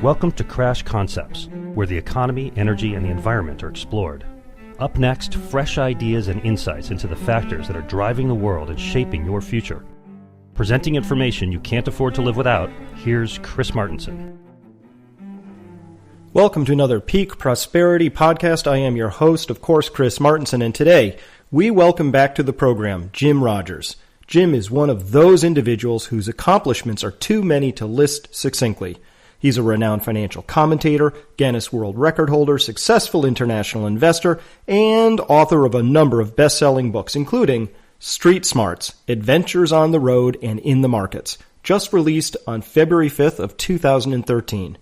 Welcome to Crash Concepts, where the economy, energy, and the environment are explored. Up next, fresh ideas and insights into the factors that are driving the world and shaping your future. Presenting information you can't afford to live without, here's Chris Martenson. Welcome to another Peak Prosperity podcast. I am your host, of course, Chris Martenson, and today we welcome back to the program Jim Rogers. Jim is one of those individuals whose accomplishments are too many to list succinctly. He's a renowned financial commentator, Guinness World Record holder, successful international investor, and author of a number of best-selling books, including Street Smarts, Adventures on the Road and in the Markets, just released on February 5th of 2013.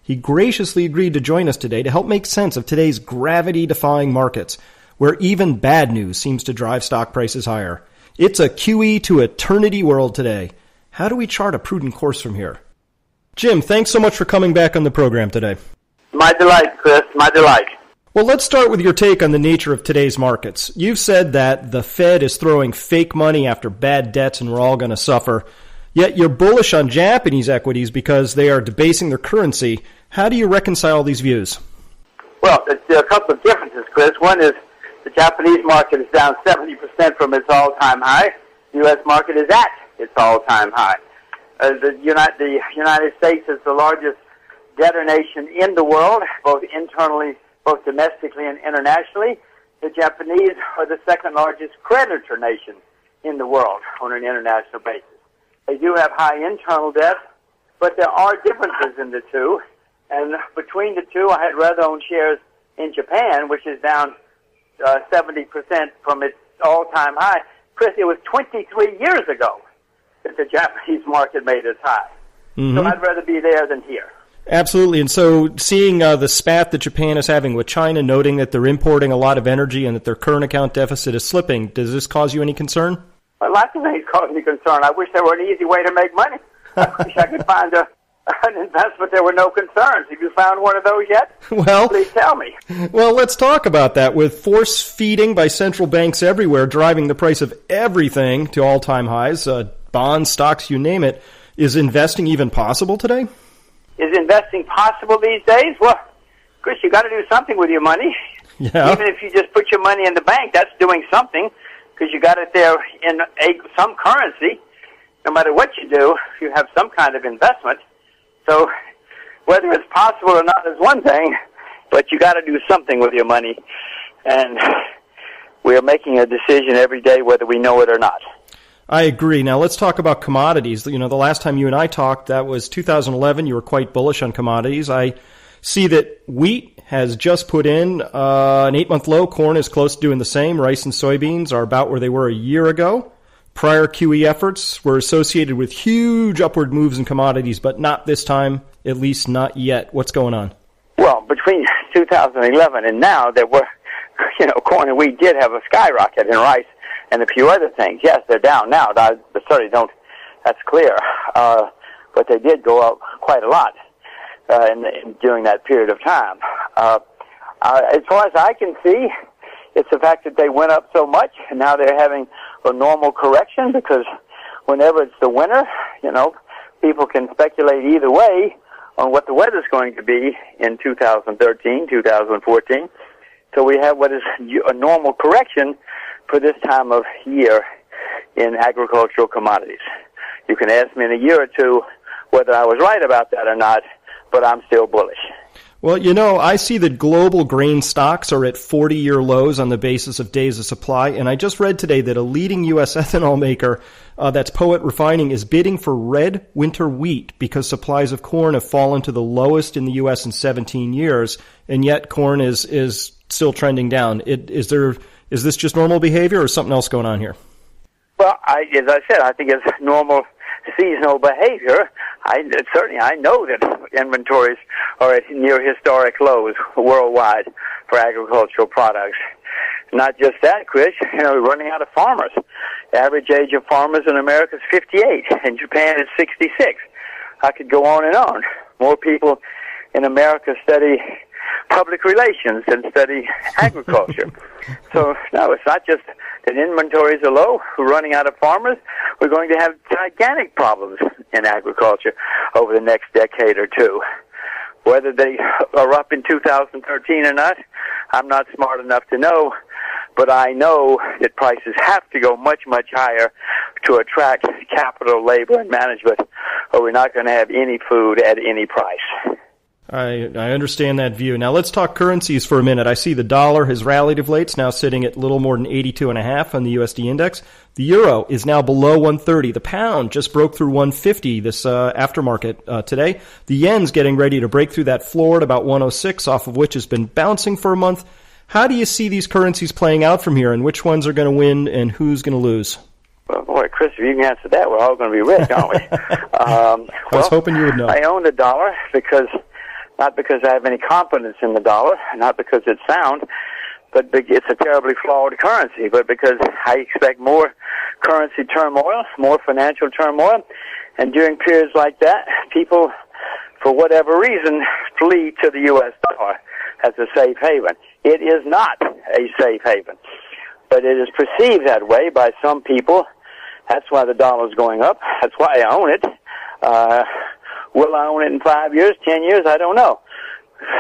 He graciously agreed to join us today to help make sense of today's gravity-defying markets, where even bad news seems to drive stock prices higher. It's a QE to eternity world today. How do we chart a prudent course from here? Jim, thanks so much for coming back on the program today. My delight, Chris, my delight. Well, let's start with your take on the nature of today's markets. You've said that the Fed is throwing fake money after bad debts and we're all going to suffer. Yet you're bullish on Japanese equities because they are debasing their currency. How do you reconcile these views? Well, there are a couple of differences, Chris. One is the Japanese market is down 70% from its all-time high. The U.S. market is at its all-time high. The United States is the largest debtor nation in the world, both internally, both domestically and internationally. The Japanese are the second largest creditor nation in the world on an international basis. They do have high internal debt, but there are differences in the two. And between the two, I had rather own shares in Japan, which is down 70% from its all-time high. Chris, it was 23 years ago that the Japanese market made its high. Mm-hmm. So I'd rather be there than here. Absolutely. And so seeing the spat that Japan is having with China, noting that they're importing a lot of energy and that their current account deficit is slipping, does this cause you any concern? Well, lots of things cause me concern. I wish there were an easy way to make money. I wish I could find an investment there were no concerns. Have you found one of those yet? Well, please tell me. Well, let's talk about that. With force feeding by central banks everywhere driving the price of everything to all-time highs, bonds, stocks, you name it, is investing even possible today? Is investing possible these days? Well, Chris, you got to do something with your money. Yeah. Even if you just put your money in the bank, that's doing something because you got it there in some currency. No matter what you do, you have some kind of investment. So whether it's possible or not is one thing, but you got to do something with your money. And we are making a decision every day whether we know it or not. I agree. Now let's talk about commodities. You know, the last time you and I talked, that was 2011. You were quite bullish on commodities. I see that wheat has just put in an 8-month low. Corn is close to doing the same. Rice and soybeans are about where they were a year ago. Prior QE efforts were associated with huge upward moves in commodities, but not this time, at least not yet. What's going on? Well, between 2011 and now, there were, corn and wheat did have a skyrocket in rice and a few other things. Yes, they're down now. I certainly don't, that's clear. But they did go up quite a lot during that period of time. As far as I can see, it's the fact that they went up so much, and now they're having a normal correction because whenever it's the winter, people can speculate either way on what the weather's going to be in 2013, 2014. So we have what is a normal correction for this time of year in agricultural commodities. You can ask me in a year or two whether I was right about that or not, but I'm still bullish. Well, I see that global grain stocks are at 40-year lows on the basis of days of supply, and I just read today that a leading U.S. ethanol maker, that's Poet Refining, is bidding for red winter wheat because supplies of corn have fallen to the lowest in the U.S. in 17 years, and yet corn is still trending down. Is this just normal behavior or something else going on here? Well, as I said, I think it's normal seasonal behavior. I know that inventories are at near historic lows worldwide for agricultural products. Not just that, Chris, we're running out of farmers. The average age of farmers in America is 58. In Japan, it's 66. I could go on and on. More people in America study public relations than study agriculture. So, no, it's not just that inventories are low, we're running out of farmers, we're going to have gigantic problems in agriculture. over the next decade or two. Whether they are up in 2013 or not, I'm not smart enough to know, but I know that prices have to go much, much higher to attract capital, labor, and management, or we're not going to have any food at any price. I understand that view. Now let's talk currencies for a minute. I see the dollar has rallied of late. It's now sitting at a little more than 82.5 on the USD index. The euro is now below 130. The pound just broke through 150 this aftermarket today. The yen's getting ready to break through that floor at about 106, off of which has been bouncing for a month. How do you see these currencies playing out from here, and which ones are going to win and who's going to lose? Well, boy, Chris, if you can answer that, we're all going to be rich, aren't we? I was hoping you would know. I own the dollar not because I have any confidence in the dollar, not because it's sound, but it's a terribly flawed currency, but because I expect more currency turmoil, more financial turmoil, and during periods like that, people, for whatever reason, flee to the U.S. dollar as a safe haven. It is not a safe haven, but it is perceived that way by some people. That's why the dollar is going up. That's why I own it. Will I own it in 5 years, 10 years? I don't know.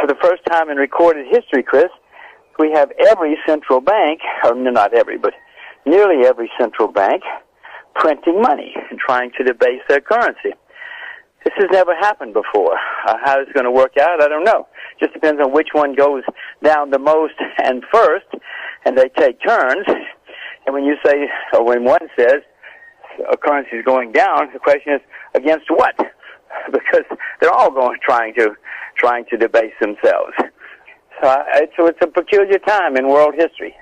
For the first time in recorded history, Chris, we have every central bank, or not every, but nearly every central bank, printing money and trying to debase their currency. This has never happened before. How it's going to work out, I don't know. Just depends on which one goes down the most and first, and they take turns. And when you say, or when one says a currency is going down, the question is, against what? Because they're all trying to debase themselves. So it's a peculiar time in world history.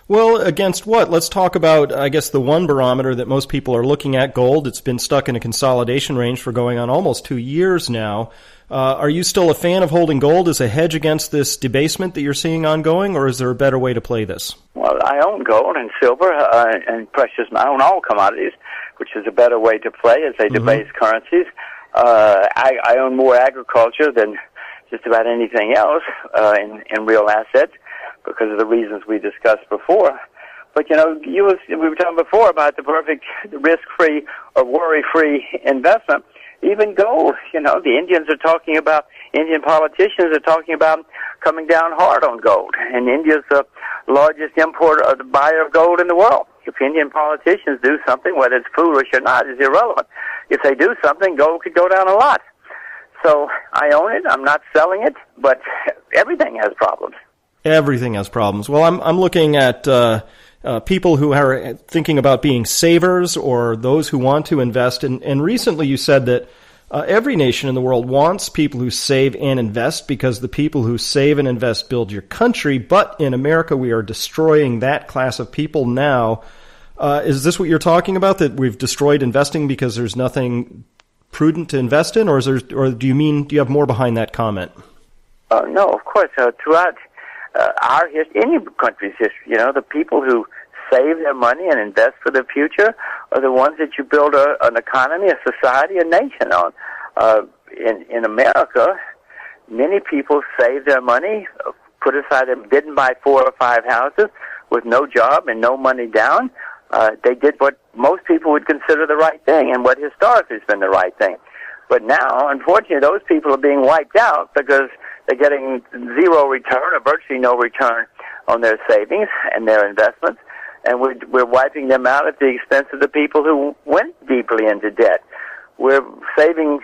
Well, against what? Let's talk about, I guess, the one barometer that most people are looking at, gold. It's been stuck in a consolidation range for going on almost 2 years now. Are you still a fan of holding gold as a hedge against this debasement that you're seeing ongoing, or is there a better way to play this? Well, I own gold and silver and precious. I own all commodities, which is a better way to play as they debase currencies. I own more agriculture than just about anything else in real assets because of the reasons we discussed before. But, we were talking before about the perfect risk-free or worry-free investment. Even gold, the Indian politicians are talking about coming down hard on gold. And India's the largest importer or the buyer of gold in the world. If Indian politicians do something, whether it's foolish or not, is irrelevant. If they do something, gold could go down a lot. So I own it. I'm not selling it, but everything has problems. Everything has problems. Well, I'm looking at people who are thinking about being savers or those who want to invest. And recently you said that every nation in the world wants people who save and invest because the people who save and invest build your country. But in America, we are destroying that class of people now. Is this what you're talking about, that we've destroyed investing because there's nothing prudent to invest in, or do you have more behind that comment? No, of course. Throughout our history, any country's history, the people who save their money and invest for the future are the ones that you build an economy, a society, a nation on. In America, many people save their money, put aside, didn't buy 4 or 5 houses with no job and no money down. They did what most people would consider the right thing and what historically has been the right thing. But now, unfortunately, those people are being wiped out because they're getting zero return or virtually no return on their savings and their investments. And we're wiping them out at the expense of the people who went deeply into debt. We're saving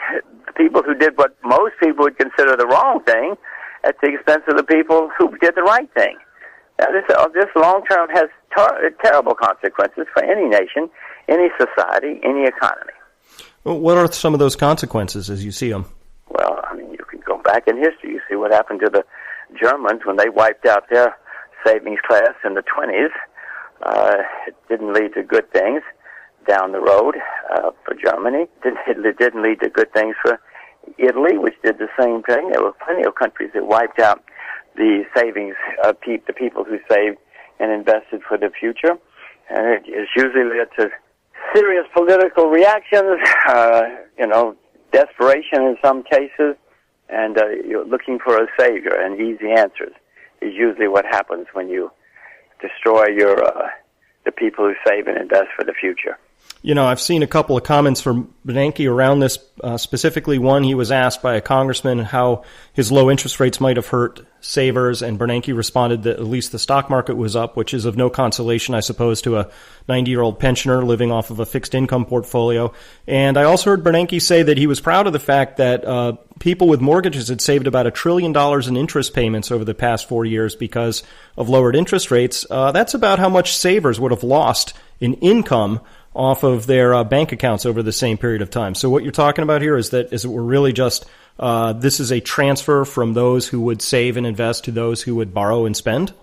the people who did what most people would consider the wrong thing at the expense of the people who did the right thing. Now, this long-term has terrible consequences for any nation, any society, any economy. Well, what are some of those consequences as you see them? Well, you can go back in history. You see what happened to the Germans when they wiped out their savings class in the 20s. It didn't lead to good things down the road for Germany. It didn't lead to good things for Italy, which did the same thing. There were plenty of countries that wiped out the savings of the people who saved and invested for the future. And it usually led to serious political reactions, desperation in some cases, and you're looking for a savior and easy answers is usually what happens when you destroy the people who save and invest for the future. You know, I've seen a couple of comments from Bernanke around this. Specifically, one, he was asked by a congressman how his low interest rates might have hurt savers, and Bernanke responded that at least the stock market was up, which is of no consolation, I suppose, to a 90-year-old pensioner living off of a fixed income portfolio. And I also heard Bernanke say that he was proud of the fact that people with mortgages had saved about $1 trillion in interest payments over the past 4 years because of lowered interest rates. That's about how much savers would have lost in income off of their bank accounts over the same period of time. So what you're talking about here is that we're really just this is a transfer from those who would save and invest to those who would borrow and spend?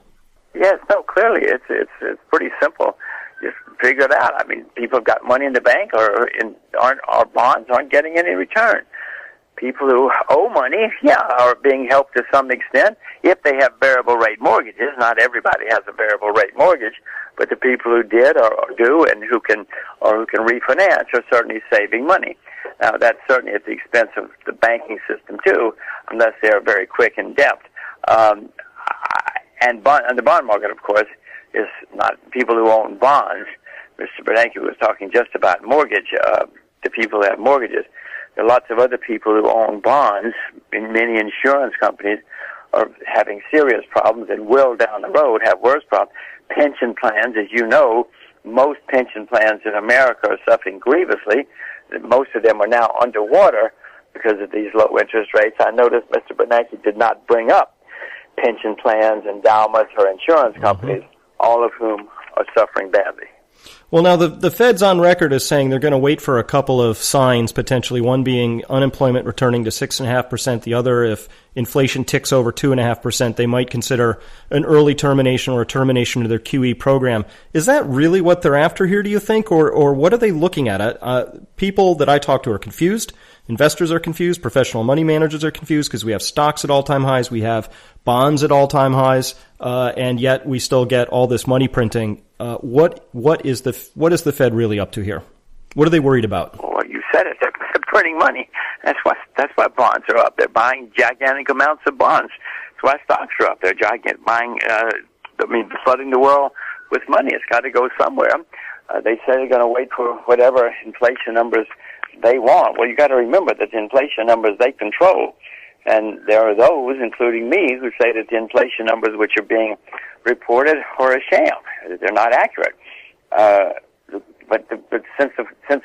Yes, no, clearly it's pretty simple. Just figure it out. I mean, people have got money in the bank or our bonds aren't getting any return. People who owe money, are being helped to some extent if they have variable rate mortgages. Not everybody has a variable rate mortgage, but the people who did or do and who can refinance are certainly saving money. Now, that's certainly at the expense of the banking system too, unless they are very quick and deft. And the bond market, of course, is not people who own bonds. Mr. Bernanke was talking just about mortgage, the people who have mortgages. There are lots of other people who own bonds, and many insurance companies are having serious problems and will down the road have worse problems. Pension plans, as you know, most pension plans in America are suffering grievously. Most of them are now underwater because of these low interest rates. I noticed Mr. Bernanke did not bring up pension plans, endowments, or insurance companies, all of whom are suffering badly. Well, now, the Fed's on record as saying they're going to wait for a couple of signs, potentially, one being unemployment returning to 6.5%, the other, if inflation ticks over 2.5%, they might consider an early termination or a termination of their QE program. Is that really what they're after here, do you think, or what are they looking at? People that I talk to are confused. Investors are confused. Professional money managers are confused because we have stocks at all-time highs. We have bonds at all-time highs, and yet we still get all this money printing. What is the Fed really up to here? What are they worried about? Well, you said it. They're printing money. That's why bonds are up. They're buying gigantic amounts of bonds. That's why stocks are up. They're flooding the world with money. It's got to go somewhere. They say they're going to wait for whatever inflation numbers they want. Well, you got to remember that the inflation numbers they control, and there are those, including me, who say that the inflation numbers which are being reported are a sham. They're not accurate. But since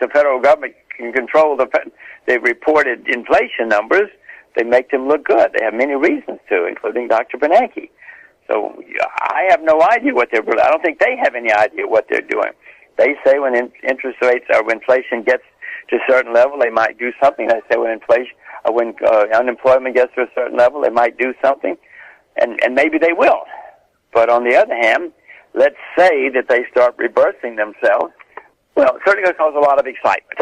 the federal government can control the reported inflation numbers, they make them look good. They have many reasons to, including Dr. Bernanke. So I have no idea what they're. I don't think they have any idea what they're doing. They say when interest rates or when inflation gets to a certain level, they might do something. They say when unemployment gets to a certain level, they might do something, and maybe they will. But on the other hand, let's say that they start reversing themselves. Well, it's certainly going to cause a lot of excitement,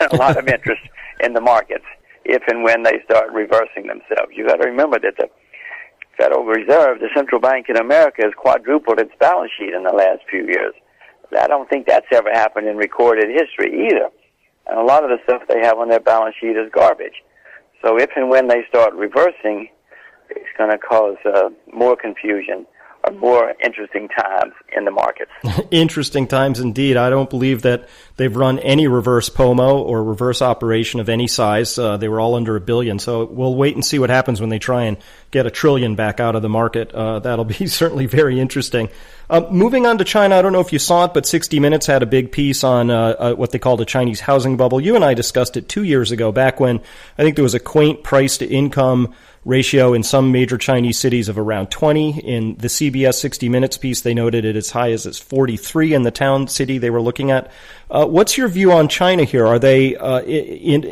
a lot of interest in the markets if and when they start reversing themselves. You got to remember that the Federal Reserve, the central bank in America, has quadrupled its balance sheet in the last few years. I don't think that's ever happened in recorded history either. And a lot of the stuff they have on their balance sheet is garbage. So if and when they start reversing, it's going to cause more confusion or more interesting times in the markets. Interesting times indeed. I don't believe that they've run any reverse POMO or reverse operation of any size. They were all under $1 billion. So we'll wait and see what happens when they try and get $1 trillion back out of the market. That'll be certainly very interesting. Moving on to China, I don't know if you saw it, but 60 Minutes had a big piece on what they called a Chinese housing bubble. You and I discussed it 2 years ago, back when I think there was a quaint price-to-income ratio in some major Chinese cities of around 20. In the CBS 60 Minutes piece, they noted it as high as 43 in the town city they were looking at. What's your view on China here? Are they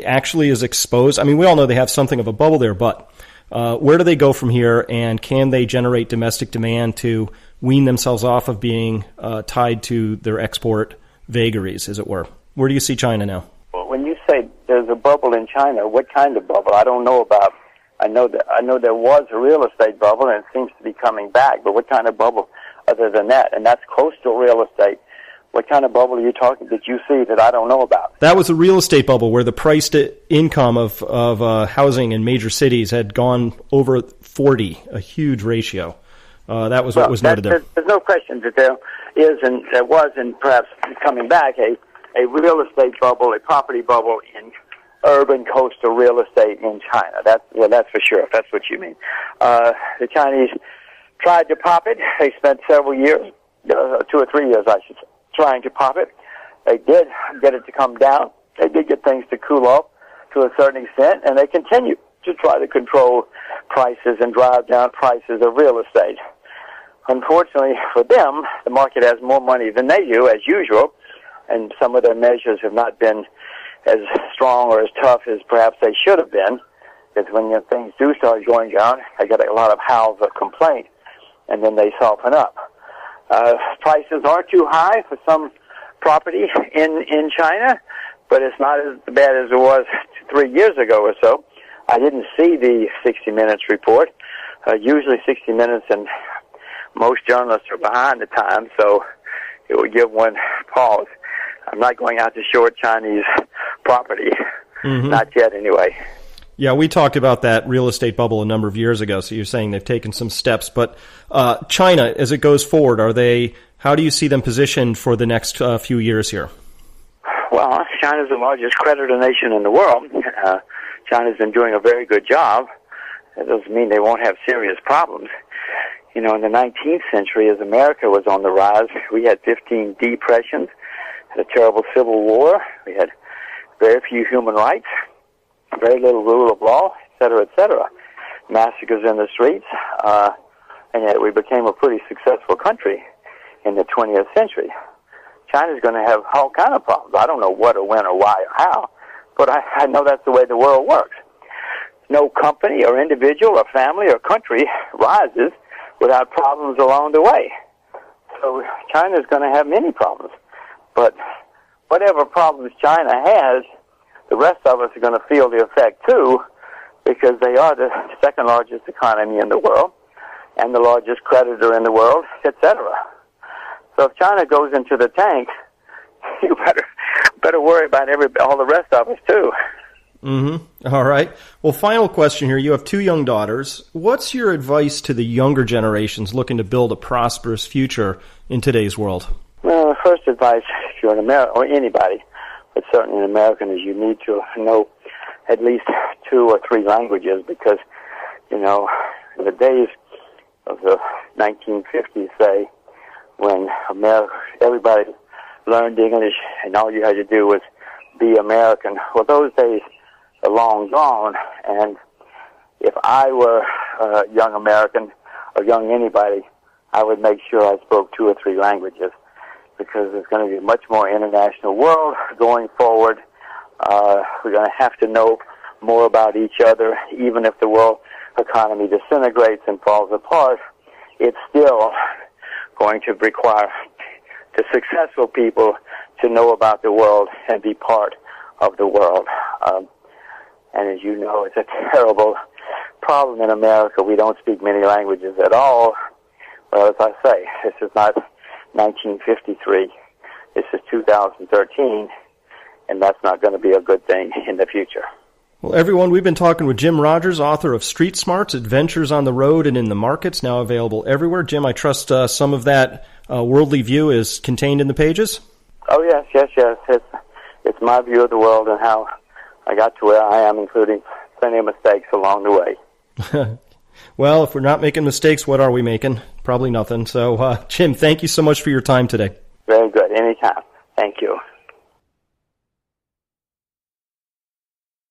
actually as exposed? I mean, we all know they have something of a bubble there, but where do they go from here, and can they generate domestic demand to wean themselves off of being tied to their export vagaries, as it were? Where do you see China now? Well, when you say there's a bubble in China, what kind of bubble? I don't know about. I know there was a real estate bubble, and it seems to be coming back. But what kind of bubble other than that? And that's coastal real estate. What kind of bubble are you talking that you see that I don't know about? That was a real estate bubble where the price to income of housing in major cities had gone over 40, a huge ratio. That was what was noted there. There's no question that there is, and there was, and perhaps coming back, a a real estate bubble, a property bubble in urban coastal real estate in China. That's for sure, if that's what you mean. The Chinese tried to pop it. They spent several years, 2 or 3 years, I should say, trying to pop it. They did get it to come down. They did get things to cool off to a certain extent, and they continue to try to control prices and drive down prices of real estate. Unfortunately for them, the market has more money than they do, as usual, and some of their measures have not been as strong or as tough as perhaps they should have been, because when things do start going down, they get a lot of howls of complaint, and then they soften up. Prices are too high for some property in China, but it's not as bad as it was 3 years ago or so. I didn't see the 60 Minutes report. Usually 60 Minutes and most journalists are behind the time, so it would give one pause. I'm not going out to short Chinese property. Mm-hmm. Not yet, anyway. Yeah, we talked about that real estate bubble a number of years ago, so you're saying they've taken some steps. But China, as it goes forward, how do you see them positioned for the next few years here? Well, China's the largest creditor nation in the world. China's been doing a very good job. That doesn't mean they won't have serious problems. In the 19th century, as America was on the rise, we had 15 depressions, had a terrible civil war, we had very few human rights, very little rule of law, et cetera, massacres in the streets, and yet we became a pretty successful country in the 20th century. China's going to have all kind of problems. I don't know what or when or why or how, but I know that's the way the world works. No company or individual or family or country rises without problems along the way. So China's going to have many problems. But whatever problems China has, the rest of us are going to feel the effect too, because they are the second largest economy in the world and the largest creditor in the world, etc. So if China goes into the tank, you better worry about all the rest of us too. Mm-hmm. All right. Well, final question here. You have 2 young daughters. What's your advice to the younger generations looking to build a prosperous future in today's world? Well, the first advice, if you're an American, or anybody, but certainly an American, is you need to know at least 2 or 3 languages, because, in the days of the 1950s, say, when everybody learned English and all you had to do was be American, well, those days are long gone, and if I were a young American or young anybody, I would make sure I spoke 2 or 3 languages, because there's going to be a much more international world going forward. We're going to have to know more about each other. Even if the world economy disintegrates and falls apart, it's still going to require the successful people to know about the world and be part of the world. And as you know, it's a terrible problem in America. We don't speak many languages at all. Well, as I say, this is not 1953. This is 2013, and that's not going to be a good thing in the future. Well, everyone, we've been talking with Jim Rogers, author of Street Smarts, Adventures on the Road and in the Markets, now available everywhere. Jim, I trust some of that worldly view is contained in the pages? Oh, yes. It's my view of the world and how I got to where I am, including plenty of mistakes along the way. Well, if we're not making mistakes, what are we making? Probably nothing. So, Jim, thank you so much for your time today. Very good. Anytime. Thank you.